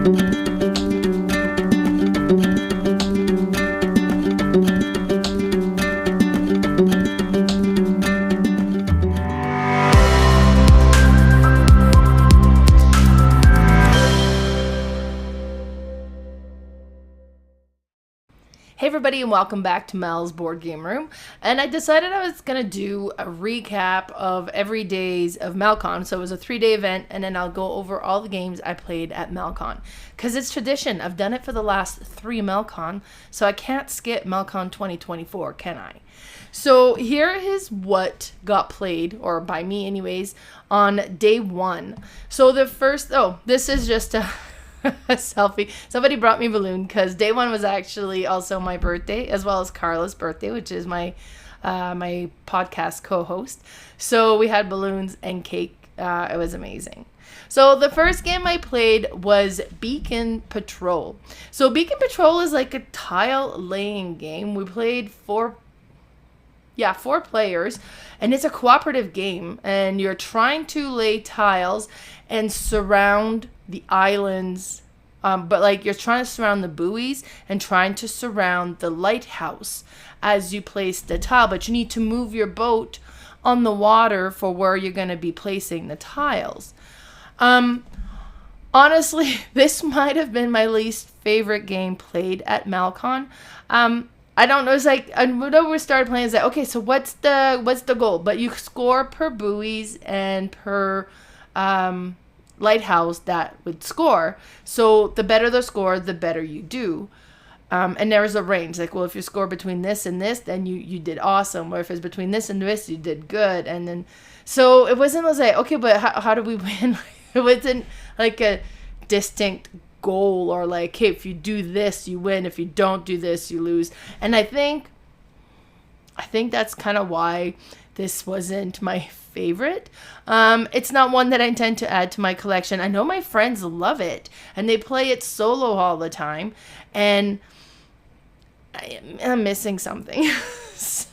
Hey everybody, and welcome back to Mel's Board Game Room. And I decided I was going to do a recap of every days of MelCon. So it was a 3-day event, and then I'll go over all the games I played at MelCon. Because it's tradition. I've done it for the last 3 MelCon, so I can't skip MelCon 2024, can I? So here is what got played, or by me anyways, on day 1. So the first, this is just a selfie. Somebody brought me balloon because day 1 was actually also my birthday, as well as Carla's birthday, which is my my podcast co-host. So we had balloons and cake. It was amazing. So the first game I played was Beacon Patrol. So Beacon Patrol is like a tile laying game. We played 4 players, and it's a cooperative game, and you're trying to lay tiles and surround the islands, but like you're trying to surround the buoys and trying to surround the lighthouse as you place the tile, but you need to move your boat on the water for where you're going to be placing the tiles. Honestly, this might have been my least favorite game played at MelCon. I don't know. It's like when we started playing, it's like, okay, so what's the goal? But you score per buoys and per lighthouse that would score. So the better the score, the better you do. And there was a range. Like, well, if you score between this and this, then you did awesome. Or if it's between this and this, you did good. And then, so it wasn't like, okay, but how do we win? It wasn't like a distinct goal, or like, hey, if you do this, you win. If you don't do this, you lose. And I think that's kind of why this wasn't my favorite. It's not one that I intend to add to my collection. I know my friends love it, and they play it solo all the time, and I'm missing something.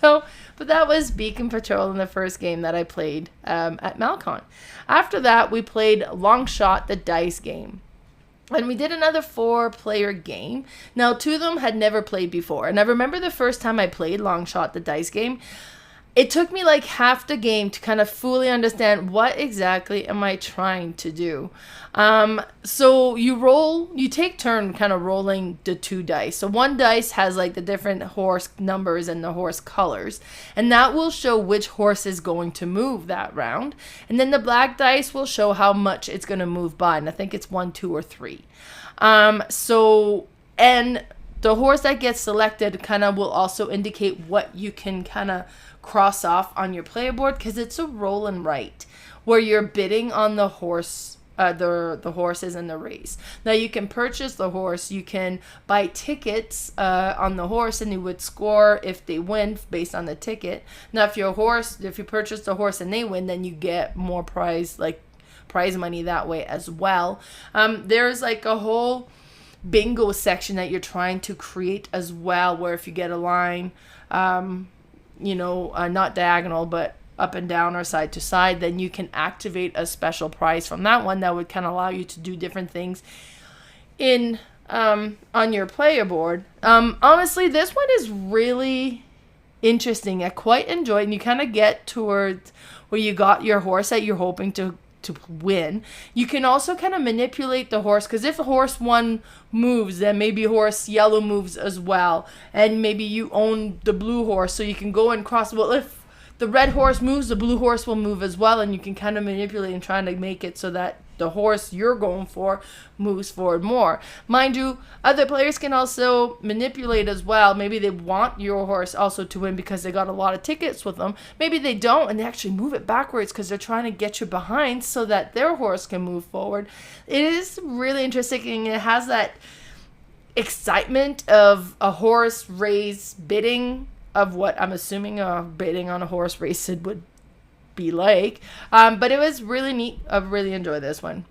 But that was Beacon Patrol in the first game that I played at MelCon. After that, we played Long Shot, the dice game. And we did another 4-player game. Now, 2 of them had never played before. And I remember the first time I played Long Shot, the dice game, it took me like half the game to kind of fully understand what exactly am I trying to do. So you take turn kind of rolling the 2 dice. So one dice has like the different horse numbers and the horse colors, and that will show which horse is going to move that round. And then the black dice will show how much it's going to move by, and I think it's 1, 2, or 3. And the horse that gets selected kind of will also indicate what you can kind of cross off on your player board, because it's a roll and write where you're bidding on the horse, the horses in the race. Now you can purchase the horse, you can buy tickets on the horse, and you would score if they win based on the ticket. Now if you purchase the horse and they win, then you get more prize money that way as well. There's like a whole bingo section that you're trying to create as well, where if you get a line, not diagonal, but up and down or side to side, then you can activate a special prize from that one that would kind of allow you to do different things in on your player board. Honestly, this one is really interesting. I quite enjoy it, and you kind of get towards where you got your horse that you're hoping to win. You can also kind of manipulate the horse, because if horse 1 moves, then maybe horse yellow moves as well, and maybe you own the blue horse, so you can go and cross. Well, if the red horse moves, the blue horse will move as well, and you can kind of manipulate and try to make it so that the horse you're going for moves forward more. Mind you, other players can also manipulate as well. Maybe they want your horse also to win because they got a lot of tickets with them. Maybe they don't, and they actually move it backwards because they're trying to get you behind so that their horse can move forward. It is really interesting, and it has that excitement of a horse race bidding, of what I'm assuming bidding on a horse race would be like. But it was really neat. I really enjoyed this one.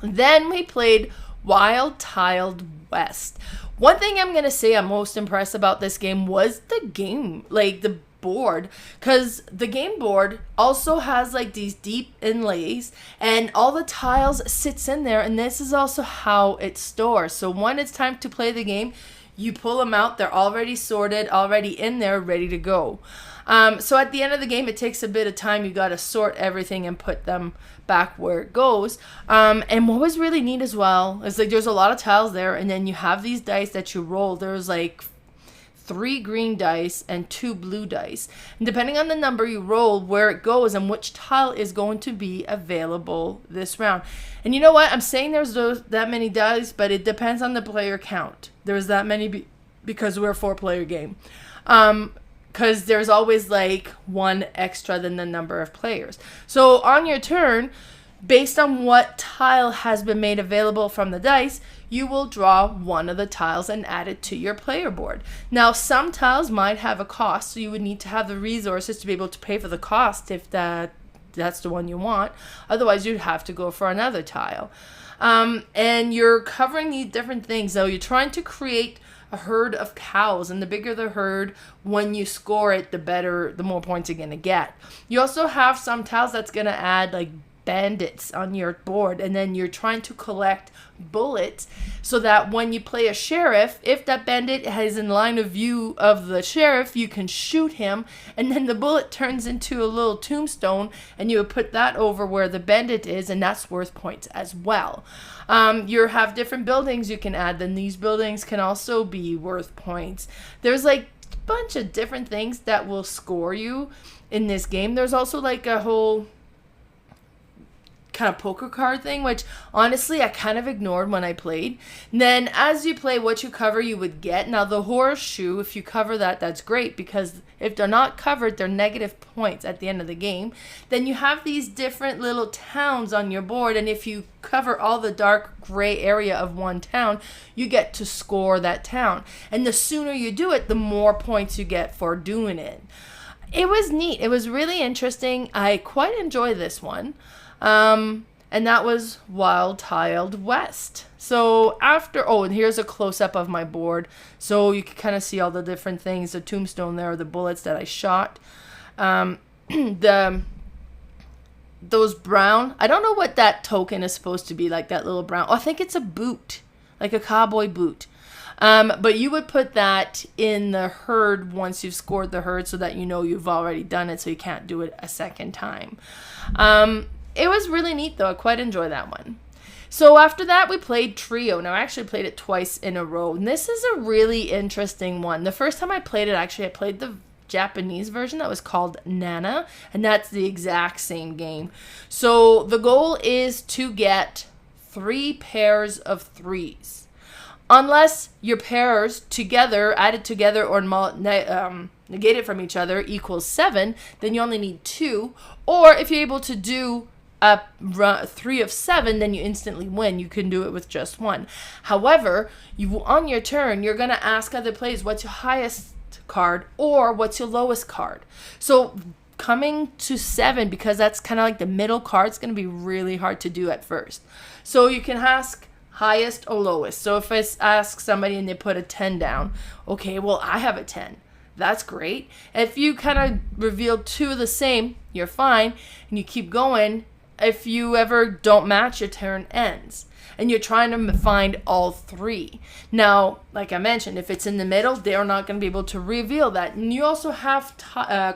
Then we played Wild Tiled West. One thing I'm going to say I'm most impressed about this game was the game. Like, the board, because the game board also has like these deep inlays and all the tiles sits in there, and this is also how it stores. So when it's time to play the game, you pull them out, they're already sorted, already in there, ready to go. So at the end of the game, it takes a bit of time. You got to sort everything and put them back where it goes. And what was really neat as well is like there's a lot of tiles there, and then you have these dice that you roll. There's like 3 green dice and 2 blue dice. And depending on the number you roll, where it goes and which tile is going to be available this round. And you know what? I'm saying there's that many dice, but it depends on the player count. There's that many because we're a 4-player game. Because there's always like 1 extra than the number of players. So on your turn, based on what tile has been made available from the dice, you will draw one of the tiles and add it to your player board. Now, some tiles might have a cost, so you would need to have the resources to be able to pay for the cost if that's the one you want. Otherwise, you'd have to go for another tile. And you're covering these different things. So you're trying to create a herd of cows, and the bigger the herd, when you score it, the more points you're gonna get. You also have some tiles that's gonna add like bandits on your board, and then you're trying to collect bullets so that when you play a sheriff, if that bandit is in line of view of the sheriff, you can shoot him, and then the bullet turns into a little tombstone, and you would put that over where the bandit is, and that's worth points as well. You have different buildings you can add, then these buildings can also be worth points. There's like a bunch of different things that will score you in this game. There's also like a whole kind of poker card thing, which honestly I kind of ignored when I played. And then as you play, what you cover you would get. Now the horseshoe, if you cover that, that's great, because if they're not covered, they're negative points at the end of the game. Then you have these different little towns on your board, and if you cover all the dark gray area of one town, you get to score that town. And the sooner you do it, the more points you get for doing it. It was neat. It was really interesting. I quite enjoyed this one. And that was Wild Tiled West. So and here's a close-up of my board. So you can kind of see all the different things, the tombstone there, the bullets that I shot. Those brown, I don't know what that token is supposed to be, like that little brown. Oh, I think it's a boot, like a cowboy boot. But you would put that in the herd once you've scored the herd, so that you know you've already done it, so you can't do it a second time. It was really neat, though. I quite enjoyed that one. So after that, we played Trio. Now, I actually played it twice in a row. And this is a really interesting one. The first time I played it, actually, I played the Japanese version that was called Nana. And that's the exact same game. So the goal is to get 3 pairs of 3s. Unless your pairs together, added together, or negated from each other equals 7, then you only need 2. Or if you're able to do 3 of 7, then you instantly win. You can do it with just 1. However, on your turn, you're going to ask other players what's your highest card or what's your lowest card. So coming to 7, because that's kind of like the middle card, it's going to be really hard to do at first. So you can ask highest or lowest. So if I ask somebody and they put a 10 down, okay, well, I have a 10. That's great. If you kind of reveal 2 of the same, you're fine, and you keep going. If you ever don't match, your turn ends. And you're trying to find all 3. Now, like I mentioned, if it's in the middle, they're not going to be able to reveal that. And you also have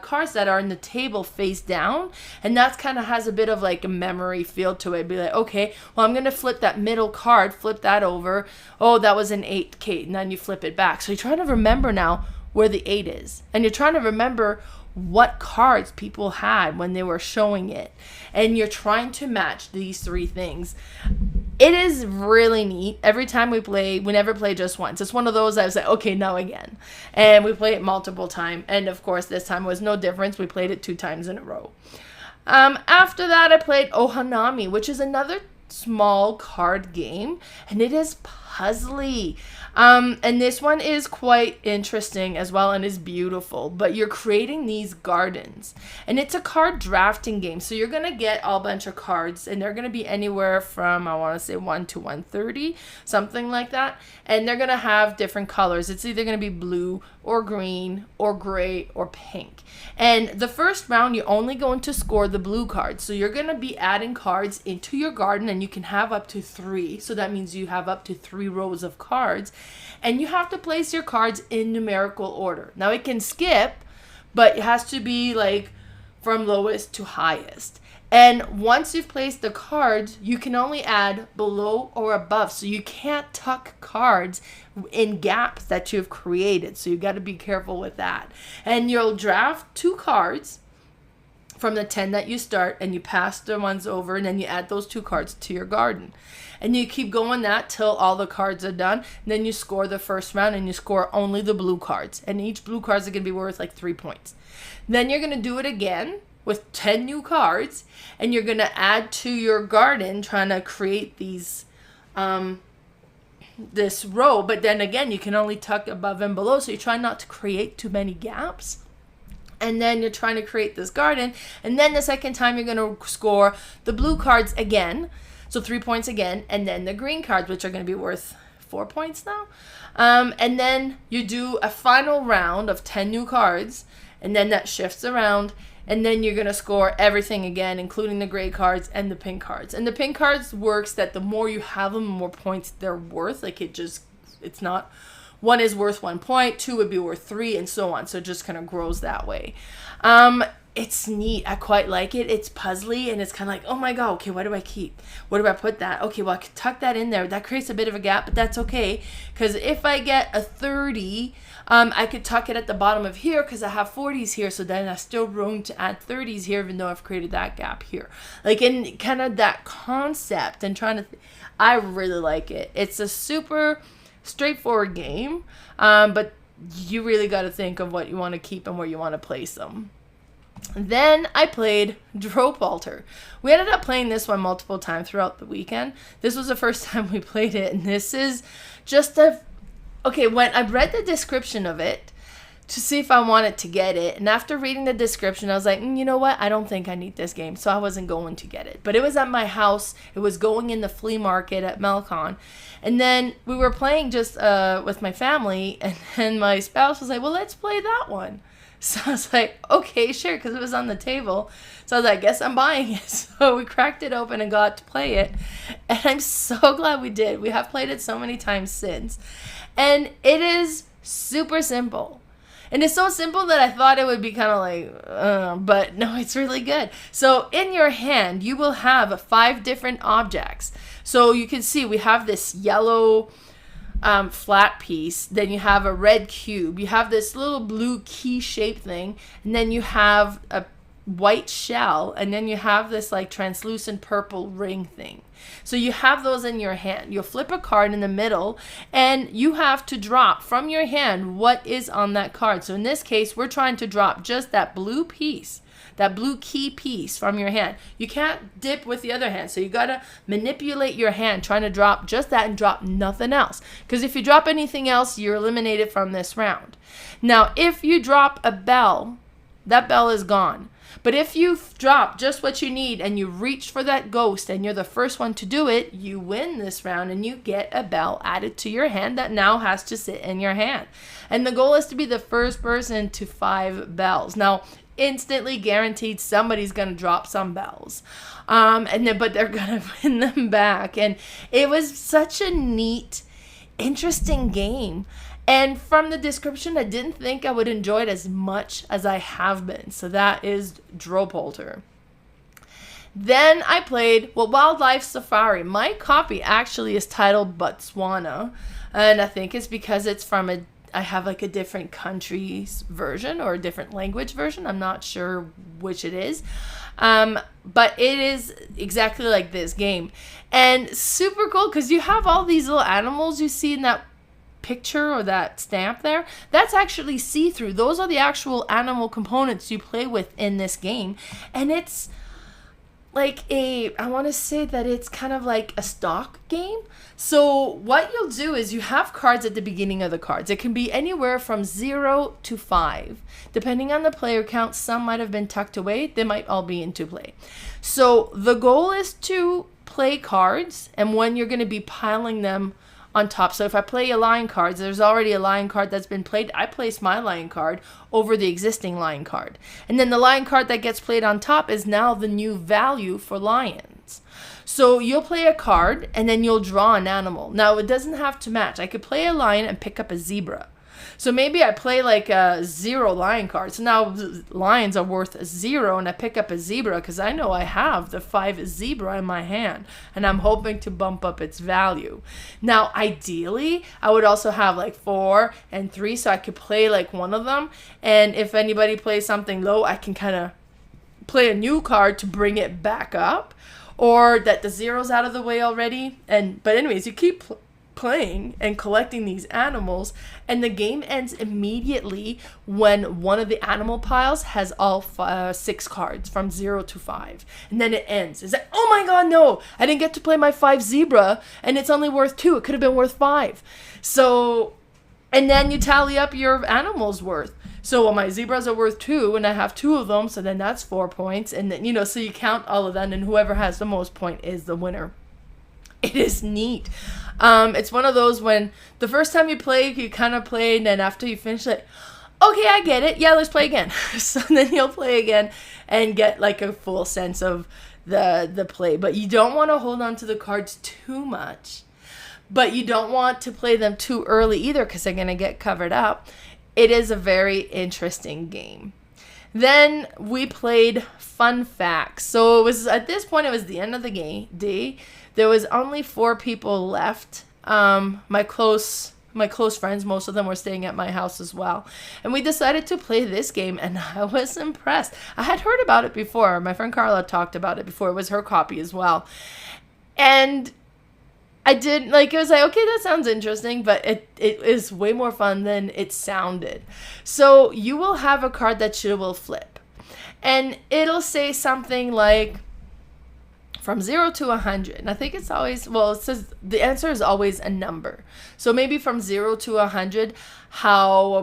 cards that are in the table face down. And that kind of has a bit of like a memory feel to it. Be like, okay, well, I'm going to flip that middle card, flip that over. Oh, that was an 8. Okay, and then you flip it back. So you're trying to remember now where the 8 is. And you're trying to remember what cards people had when they were showing it. And you're trying to match these 3 things. It is really neat. Every time we never play just once. It's one of those I was like, okay, now again. And we play it multiple times. And of course, this time was no difference. We played it 2 times in a row. After that, I played Ohanami, which is another small card game. And it is puzzly. And this one is quite interesting as well and is beautiful. But you're creating these gardens. And it's a card drafting game. So you're going to get a bunch of cards. And they're going to be anywhere from, I want to say, 1 to 130. Something like that. And they're going to have different colors. It's either going to be blue or green or gray or pink. And the first round, you're only going to score the blue cards. So you're going to be adding cards into your garden. And you can have up to 3. So that means you have up to 3 rows of cards. And you have to place your cards in numerical order. Now it can skip, but it has to be like from lowest to highest. And once you've placed the cards, you can only add below or above. So you can't tuck cards in gaps that you've created. So you got to be careful with that. And you'll draft 2 cards from the 10 that you start, and you pass the ones over, and then you add those 2 cards to your garden. And you keep going that till all the cards are done. And then you score the first round, and you score only the blue cards. And each blue cards are going to be worth like 3 points. Then you're going to do it again with 10 new cards, and you're going to add to your garden, trying to create these this row. But then again, you can only tuck above and below, so you try not to create too many gaps. And then you're trying to create this garden. And then the second time, you're going to score the blue cards again. So 3 points again. And then the green cards, which are going to be worth 4 points now. And then you do a final round of 10 new cards. And then that shifts around. And then you're going to score everything again, including the gray cards and the pink cards. And the pink cards works that the more you have them, the more points they're worth. Like it's not... 1 is worth 1 point, 2 would be worth 3, and so on. So it just kind of grows that way. It's neat. I quite like it. It's puzzly, and it's kind of like, oh my God, okay, what do I keep? Where do I put that? Okay, well, I could tuck that in there. That creates a bit of a gap, but that's okay. Because if I get a 30, I could tuck it at the bottom of here because I have 40s here. So then I still room to add 30s here, even though I've created that gap here. Like, in kind of that concept and trying to, I really like it. It's a super straightforward game, but you really got to think of what you want to keep and where you want to place them. Then I played DroPolter. We ended up playing this one multiple times throughout the weekend. This was the first time we played it, and this is just when I read the description of it to see if I wanted to get it, and after reading the description, I was like, you know what? I don't think I need this game, so I wasn't going to get it. But it was at my house. It was going in the flea market at MelCon. And then we were playing just with my family, and then my spouse was like, well, let's play that one. So I was like, okay, sure, because it was on the table. So I was like, I guess I'm buying it. So we cracked it open and got to play it. And I'm so glad we did. We have played it so many times since. And it is super simple. And it's so simple that I thought it would be kind of like, but no, it's really good. So in your hand, you will have 5 different objects. So you can see we have this yellow flat piece. Then you have a red cube. You have this little blue key shaped thing. And then you have a white shell. And then you have this like translucent purple ring thing. So you have those in your hand. You'll flip a card in the middle, and you have to drop from your hand what is on that card. So in this case, we're trying to drop just that blue piece, that blue key piece from your hand. You can't dip with the other hand. So you got to manipulate your hand trying to drop just that and drop nothing else. Because if you drop anything else, you're eliminated from this round. Now, if you drop a bell, that bell is gone. But if you drop just what you need and you reach for that ghost and you're the first one to do it, you win this round and you get a bell added to your hand that now has to sit in your hand. And the goal is to be the first person to 5 bells. Now, instantly guaranteed somebody's going to drop some bells. But they're going to win them back. And it was such a neat, interesting game. And from the description, I didn't think I would enjoy it as much as I have been. So that is DroPolter. Then I played Wildlife Safari. My copy actually is titled Botswana. And I think it's because it's from I have like a different country's version or a different language version. I'm not sure which it is. But it is exactly like this game. And super cool because you have all these little animals you see in that picture or that stamp there. That's actually see-through. Those are the actual animal components you play with in this game. And it's I want to say that it's kind of like a stock game. So what you'll do is you have cards at the beginning of the cards. It can be anywhere from 0 to 5. Depending on the player count, some might have been tucked away. They might all be into play. So the goal is to play cards, and when you're going to be piling them on top. So if I play a line cards, there's already a line card that's been played. I place my line card over the existing line card. And then the line card that gets played on top is now the new value for lions. So you'll play a card and then you'll draw an animal. Now it doesn't have to match. I could play a lion and pick up a zebra. So maybe I play like a 0 lion card. So now lions are worth 0 and I pick up a zebra because I know I have the 5 zebra in my hand and I'm hoping to bump up its value. Now, ideally, I would also have like 4 and 3 so I could play like one of them. And if anybody plays something low, I can kind of play a new card to bring it back up, or that the 0's out of the way already. But anyways, you keep playing and collecting these animals, and the game ends immediately when one of the animal piles has all 6 cards from 0 to 5, and then it ends. It's like, oh my god, no, I didn't get to play my 5 zebra and it's only worth 2. It could have been worth 5. So, and then you tally up your animals worth. So my zebras are worth 2 and I have 2 of them, so then that's 4 points, and then so you count all of them and whoever has the most point is the winner. It is neat. It's one of those when the first time you play, you kind of play, and then after you finish it, okay, I get it. Yeah, let's play again. So then you'll play again and get like a full sense of the play. But you don't want to hold on to the cards too much. But you don't want to play them too early either because they're going to get covered up. It is a very interesting game. Then we played Fun Facts. So it was at this point, it was the end of the day. There was only 4 people left. My close friends, most of them were staying at my house as well. And we decided to play this game, and I was impressed. I had heard about it before. My friend Carla talked about it before. It was her copy as well. And I did, it was like, okay, that sounds interesting, but it is way more fun than it sounded. So you will have a card that you will flip. And it'll say something like, from 0 to 100. And I think it's always, it says the answer is always a number. So maybe from 0 to 100, how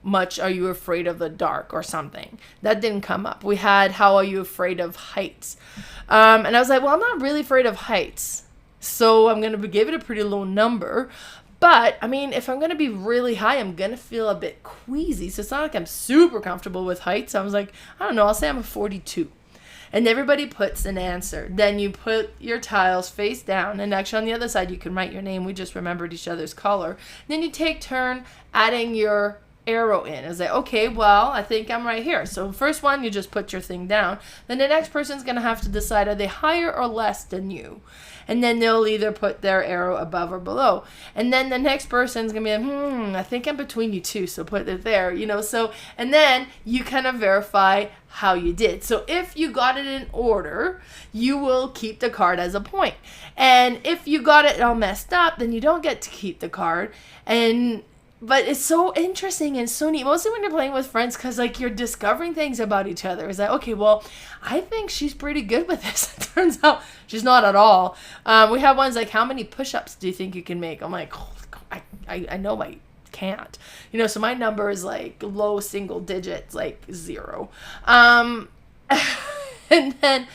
much are you afraid of the dark or something? That didn't come up. We had, how are you afraid of heights? And I was like, well, I'm not really afraid of heights. So I'm going to give it a pretty low number. But, I mean, if I'm going to be really high, I'm going to feel a bit queasy. So it's not like I'm super comfortable with heights. I was like, I don't know, I'll say I'm a 42. And everybody puts an answer. Then you put your tiles face down. And actually on the other side, you can write your name. We just remembered each other's color. Then you take turn adding your arrow in. It's like, okay, well, I think I'm right here. So first one, you just put your thing down. Then the next person's going to have to decide, are they higher or less than you? And then they'll either put their arrow above or below. And then the next person's going to be like, I think I'm between you two, so put it there, So, and then you kind of verify how you did. So if you got it in order, you will keep the card as a point. And if you got it all messed up, then you don't get to keep the card. But it's so interesting and so neat, mostly when you're playing with friends, because you're discovering things about each other. It's like, okay, well, I think she's pretty good with this. It turns out she's not at all. We have ones like, how many push-ups do you think you can make? I'm like, oh, I know I can't. So my number is low single digits, 0. And then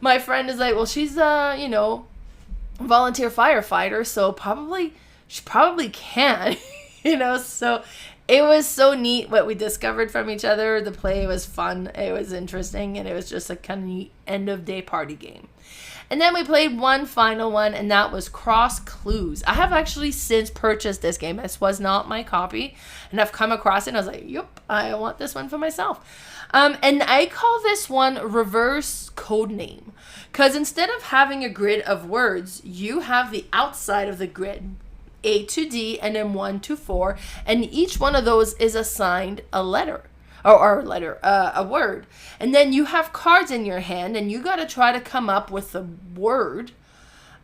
my friend is like, well, she's volunteer firefighter, so she probably can. So it was so neat what we discovered from each other. The play was fun. It was interesting. And it was just a kind of neat end of day party game. And then we played one final one, and that was Cross Clues. I have actually since purchased this game. This was not my copy. And I've come across it, and I was like, yep, I want this one for myself. And I call this one Reverse Codename. Because instead of having a grid of words, you have the outside of the grid, A to D, and then 1 to 4, and each one of those is assigned a letter, a word. And then you have cards in your hand, and you got to try to come up with a word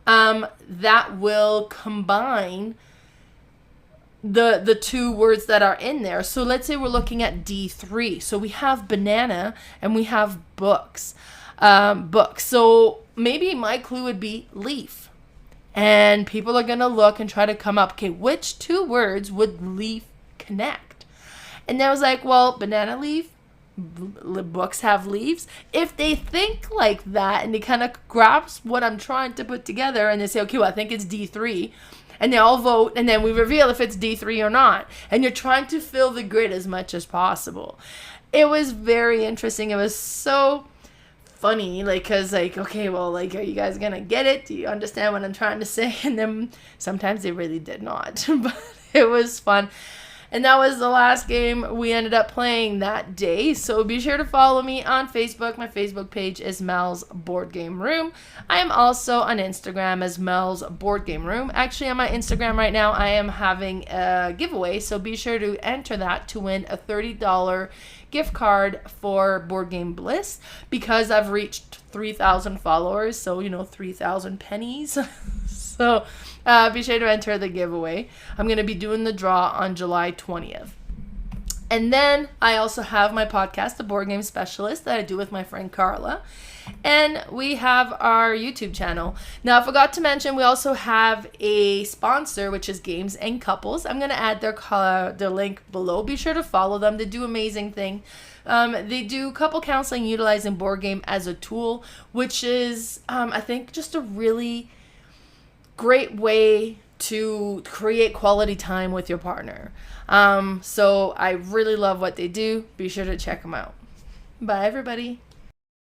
that will combine the 2 words that are in there. So let's say we're looking at D3. So we have banana and we have books. book. So maybe my clue would be leaf. And people are going to look and try to come up, okay, which 2 words would leaf connect? And I was like, well, banana leaf, books have leaves. If they think like that and they kind of grasp what I'm trying to put together and they say, okay, well, I think it's D3, and they all vote, and then we reveal if it's D3 or not. And you're trying to fill the grid as much as possible. It was very interesting. It was so funny, like, because, like, okay, well, like, are you guys gonna get it? Do you understand what I'm trying to say? And then sometimes they really did not. But it was fun. And that was the last game we ended up playing that day. So be sure to follow me on Facebook. My Facebook page is Mel's Board Game Room. I am also on Instagram as Mel's Board Game Room. Actually, on my Instagram right now, I am having a giveaway. So be sure to enter that to win a $30 gift card for Board Game Bliss, because I've reached 3,000 followers. So, 3,000 pennies. So be sure to enter the giveaway. I'm going to be doing the draw on July 20th. And then I also have my podcast, The Board Game Specialist, that I do with my friend Carla. And we have our YouTube channel. Now, I forgot to mention, we also have a sponsor, which is Games and Couples. I'm going to add their link below. Be sure to follow them. They do amazing things. They do couple counseling utilizing board game as a tool, which is, I think, just a really great way to create quality time with your partner. So I really love what they do. Be sure to check them out. Bye, everybody.